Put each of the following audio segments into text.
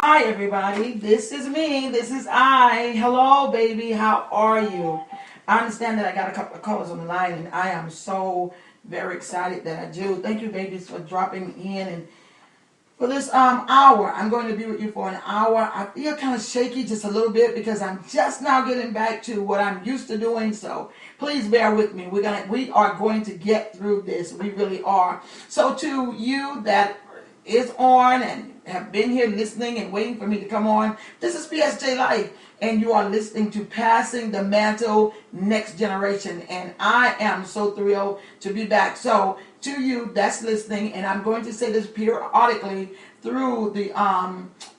Hi everybody, this is me, this is I. Hello baby, how are you? I understand that I got a couple of callers on the line and I am so very excited that I do. Thank you babies for dropping in and for this hour. I'm going to be with you for an hour. I feel kind of shaky just a little bit because I'm just now getting back to what I'm used to doing, so please bear with me. We are going to get through this. We really are. So to you that is on and have been here listening and waiting for me to come on, this is PSJ Life, and you are listening to Passing the Mantle Next Generation, and I am so thrilled to be back. So to you that's listening, and I'm going to say this periodically through the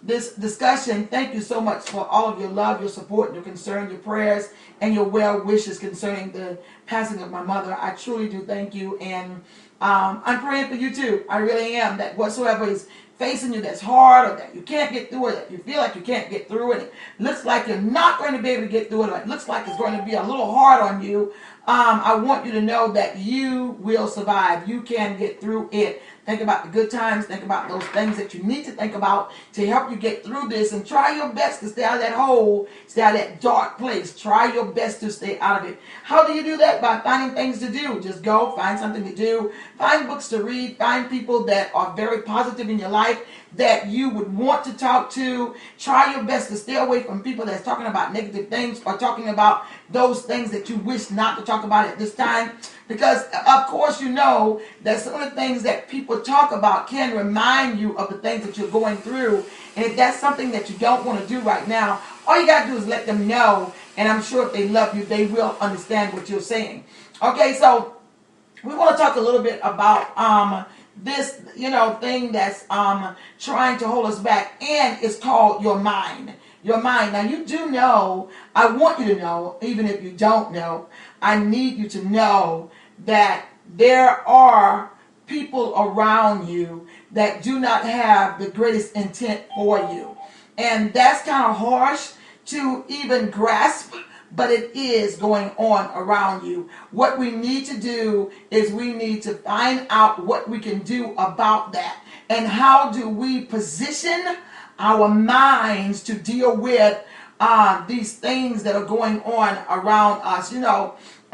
this discussion, thank you so much for all of your love, your support, your concern, your prayers, and your well wishes concerning the passing of my mother. I truly do thank you, and I'm praying for you too. I really am. That whatsoever is facing you that's hard, or that you can't get through it, that you feel like you can't get through it, it looks like you're not going to be able to get through it, or it looks like it's going to be a little hard on you, I want you to know that you will survive. You can get through it. Think about the good times. Think about those things that you need to think about to help you get through this, and try your best to stay out of that hole, stay out of that dark place. Try your best to stay out of it. How do you do that? By finding things to do. Just go find something to do. Find books to read. Find people that are very positive in your life that you would want to talk to. Try your best to stay away from people that's talking about negative things or talking about those things that you wish not to talk about at this time. Because of course you know that some of the things that people talk about can remind you of the things that you're going through. And if that's something that you don't want to do right now, all you got to do is let them know. And I'm sure if they love you, they will understand what you're saying. Okay, so we want to talk a little bit about this, thing that's trying to hold us back, and it's called your mind. Your mind. Now you do know, I want you to know, even if you don't know, I need you to know that there are people around you that do not have the greatest intent for you. And that's kind of harsh to even grasp, but it is going on around you. What we need to do is we need to find out what we can do about that. And how do we position our minds to deal with these things that are going on around us.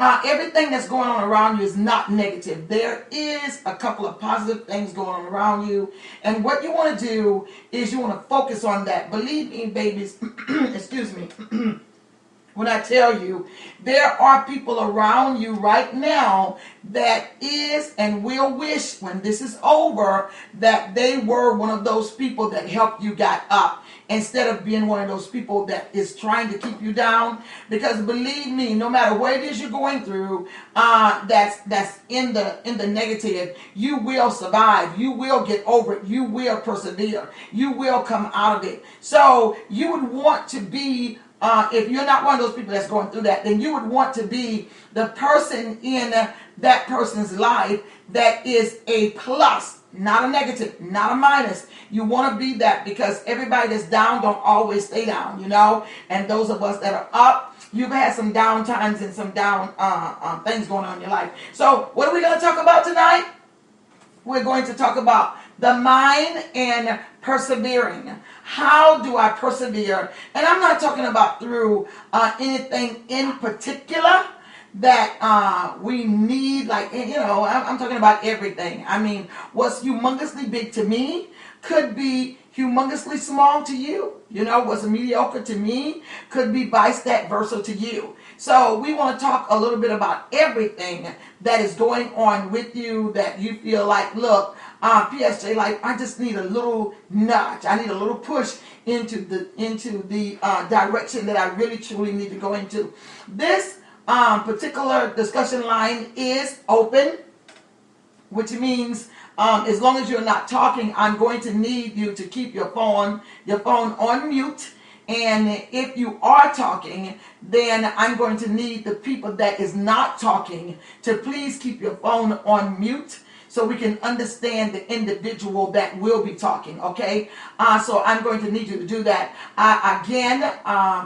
Everything that's going on around you is not negative. There is a couple of positive things going on around you. And what you want to do is you want to focus on that. Believe me, babies, excuse me. When I tell you, there are people around you right now that is and will wish when this is over that they were one of those people that helped you get up, instead of being one of those people that is trying to keep you down. Because believe me, no matter what it is you're going through, that's in the negative, you will survive. You will get over it. You will persevere. You will come out of it. So you would want to be, if you're not one of those people that's going through that, then you would want to be the person in that person's life that is a plus, not a negative, not a minus. You want to be that, because everybody that's down don't always stay down, And those of us that are up, you've had some down times and some down things going on in your life. So what are we going to talk about tonight? We're going to talk about the mind and persevering. How do I persevere? And I'm not talking about through anything in particular that we need, I'm talking about everything. I mean, what's humongously big to me could be humongously small to you. What's mediocre to me could be vice versa to you. So we want to talk a little bit about everything that is going on with you that you feel like, look, PSJ Life, I just need a little nudge. I need a little push into the direction that I really truly need to go into. This particular discussion line is open, which means as long as you're not talking, I'm going to need you to keep your phone on mute. And if you are talking, then I'm going to need the people that is not talking to please keep your phone on mute, so we can understand the individual that will be talking, okay? So I'm going to need you to do that. Again,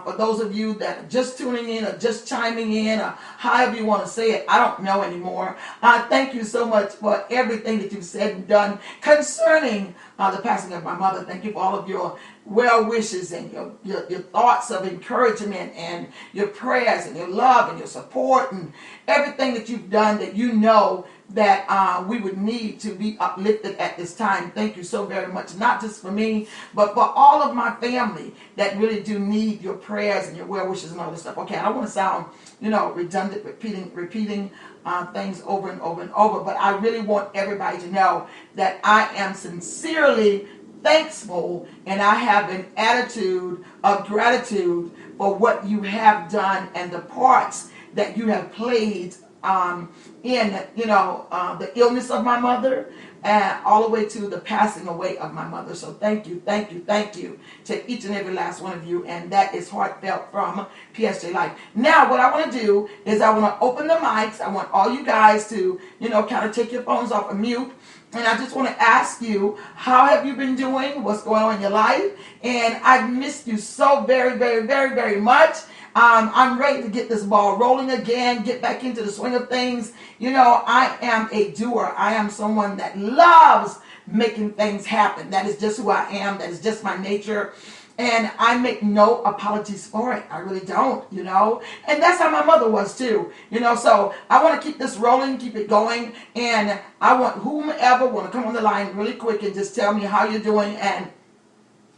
for those of you that are just tuning in or just chiming in or however you want to say it, I don't know anymore. Thank you so much for everything that you've said and done concerning the passing of my mother. Thank you for all of your well wishes and your thoughts of encouragement and your prayers and your love and your support and everything that you've done that you know that we would need to be uplifted at this time. Thank you so very much, not just for me, but for all of my family that really do need your prayers and your well wishes and all this stuff. Okay, I don't want to sound, redundant, repeating things over and over and over, but I really want everybody to know that I am sincerely thankful and I have an attitude of gratitude for what you have done and the parts that you have played in the illness of my mother and all the way to the passing away of my mother. So thank you to each and every last one of you, and that is heartfelt from PSJ Life. Now what I want to do is I want to open the mics. I want all you guys to kind of take your phones off of mute. And I just want to ask you, how have you been doing? What's going on in your life? And I've missed you so very, very, very, very much. I'm ready to get this ball rolling again, get back into the swing of things. I am a doer. I am someone that loves making things happen. That is just who I am. That is just my nature. And I make no apologies for it. I really don't, And that's how my mother was too, So I want to keep this rolling, keep it going. And I want whomever want to come on the line really quick and just tell me how you're doing. And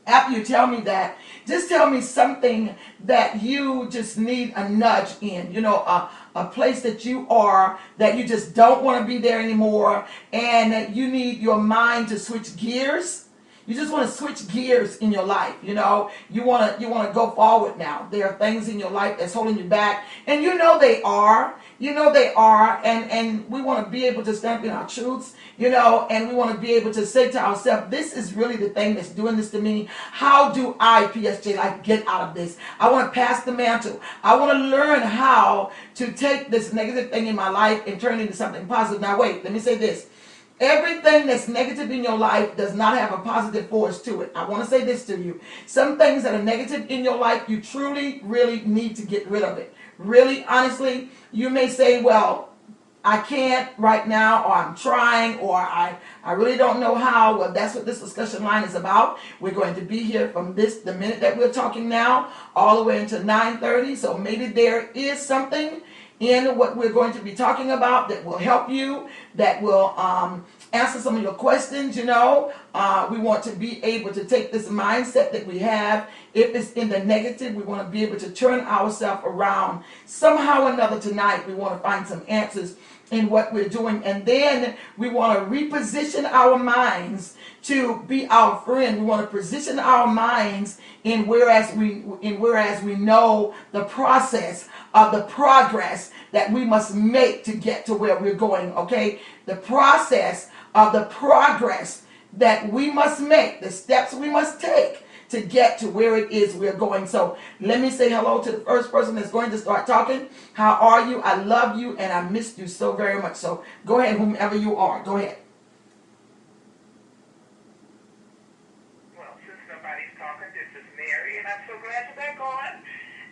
after you tell me that, just tell me something that you just need a nudge in, a place that you are, that you just don't want to be there anymore. And you need your mind to switch gears. You just want to switch gears in your life, You want to go forward now. There are things in your life that's holding you back, and they are. And we want to be able to stand up in our truths, and we want to be able to say to ourselves, this is really the thing that's doing this to me. How do I, PSJ Life, get out of this? I want to pass the mantle. I want to learn how to take this negative thing in my life and turn it into something positive. Now, wait, let me say this. Everything that's negative in your life does not have a positive force to it. I want to say this to you. Some things that are negative in your life, you truly, really need to get rid of it. Really, honestly, you may say, well, I can't right now, or I'm trying, or I really don't know how. Well, that's what this discussion line is about. We're going to be here from the minute that we're talking now, all the way until 9:30. So maybe there is something in what we're going to be talking about that will help you, that will answer some of your questions. We want to be able to take this mindset that we have. If it's in the negative, we want to be able to turn ourselves around. Somehow or another tonight, we want to find some answers in what we're doing. And then we want to reposition our minds to be our friend. We want to position our minds in whereas we know the process of the progress that we must make to get to where we're going, okay? The process of the progress that we must make, the steps we must take to get to where it is we're going. So let me say hello to the first person that's going to start talking. How are you? I love you and I missed you so very much. So go ahead, whomever you are. Go ahead. Well, since nobody's talking, this is Mary, and I'm so glad you're back on.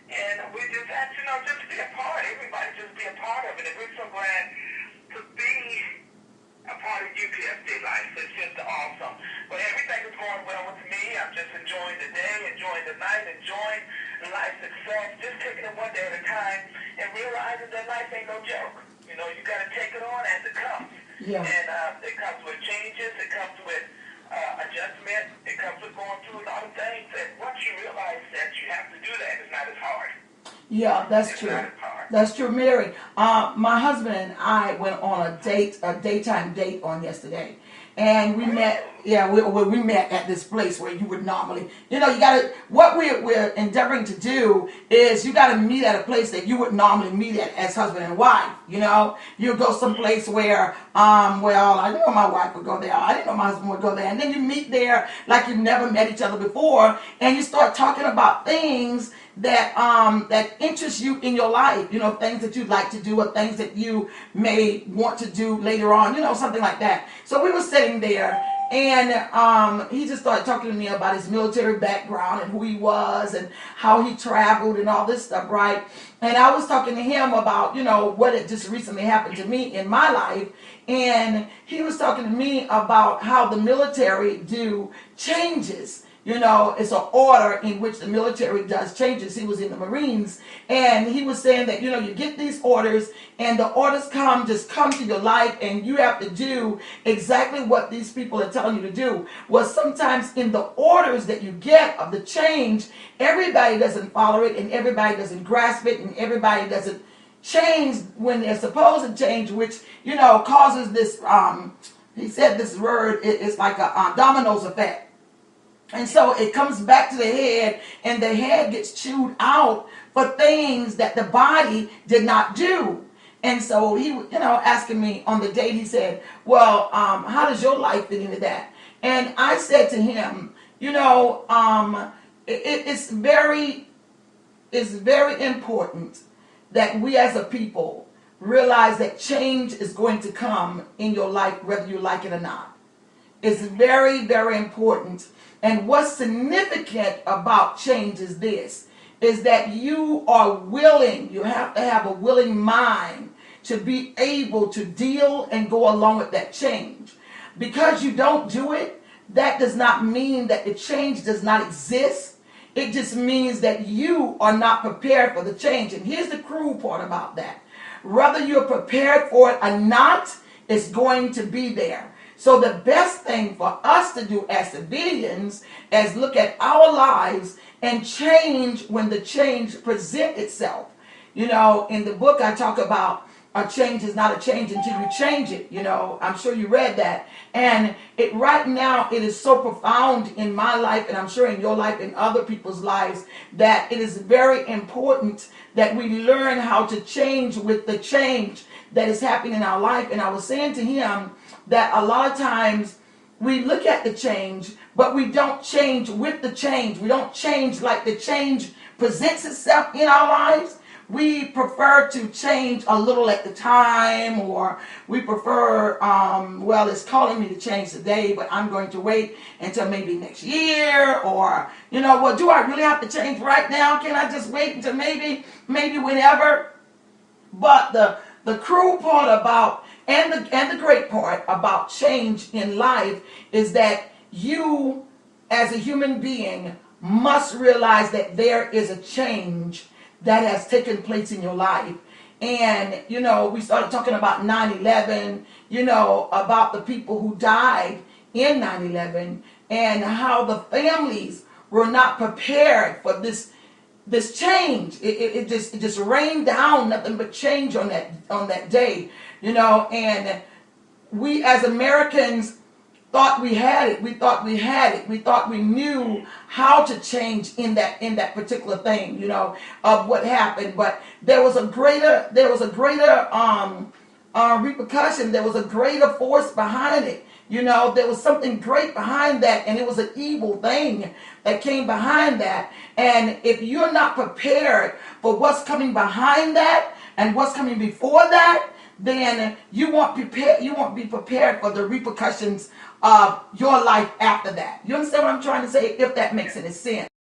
And we just had to, just be a part. Everybody just be a part of it. And we're so glad to be a part of UPSD life. It's just awesome. But everything is going well with me. I'm just enjoying the day, enjoying the night, enjoying life itself, just taking it one day at a time and realizing that life ain't no joke. You got to take it on as it comes. Yeah. And it comes with changes. It comes with adjustment. It comes with going through a lot of things. And once you realize that you have to do that, it's not as hard. Yeah, that's true. That's true, Mary. My husband and I went on a daytime date on yesterday. And we met, we met at this place where you would normally, what we're endeavoring to do is you got to meet at a place that you would normally meet at as husband and wife, You go someplace where, I didn't know my wife would go there. I didn't know my husband would go there. And then you meet there like you've never met each other before. And you start talking about things that interest you in your life, things that you'd like to do or things that you may want to do later on, something like that. So we were sitting there and he just started talking to me about his military background and who he was and how he traveled and all this stuff, right? And I was talking to him about, what had just recently happened to me in my life. And he was talking to me about how the military do changes It's an order in which the military does changes. He was in the Marines, and he was saying that, you get these orders, and the orders just come to your life, and you have to do exactly what these people are telling you to do. Well, sometimes in the orders that you get of the change, everybody doesn't follow it, and everybody doesn't grasp it, and everybody doesn't change when they're supposed to change, which, causes this, he said this word, it's like a dominoes effect. And so it comes back to the head, and the head gets chewed out for things that the body did not do. And so he, asking me on the date, he said, well, how does your life fit into that? And I said to him, it's very important that we as a people realize that change is going to come in your life, whether you like it or not. It's very, very important. And what's significant about change is this, is that you are willing, you have to have a willing mind to be able to deal and go along with that change. Because you don't do it, that does not mean that the change does not exist. It just means that you are not prepared for the change. And here's the cruel part about that. Whether you're prepared for it or not, it's going to be there. So the best thing for us to do as civilians is look at our lives and change when the change presents itself. In the book I talk about a change is not a change until you change it. I'm sure you read that. And right now it is so profound in my life, and I'm sure in your life and other people's lives, that it is very important that we learn how to change with the change that is happening in our life. And I was saying to him that a lot of times we look at the change, but we don't change with the change. We don't change like the change presents itself in our lives. We prefer to change a little at the time, or we prefer, it's calling me to change today, but I'm going to wait until maybe next year, or, do I really have to change right now? Can I just wait until maybe whenever? But the cruel part about, and the great part about change in life is that you, as a human being, must realize that there is a change that has taken place in your life. And, we started talking about 9/11, about the people who died in 9/11, and how the families were not prepared for this change. It just rained down nothing but change on that day, and we as Americans thought we had it. We thought we had it. We thought we knew how to change in that particular thing, of what happened. But there was a greater repercussion. There was a greater force behind it. There was something great behind that, and it was an evil thing that came behind that. And if you're not prepared for what's coming behind that and what's coming before that, then you won't be prepared for the repercussions of your life after that. You understand what I'm trying to say? If that makes any sense.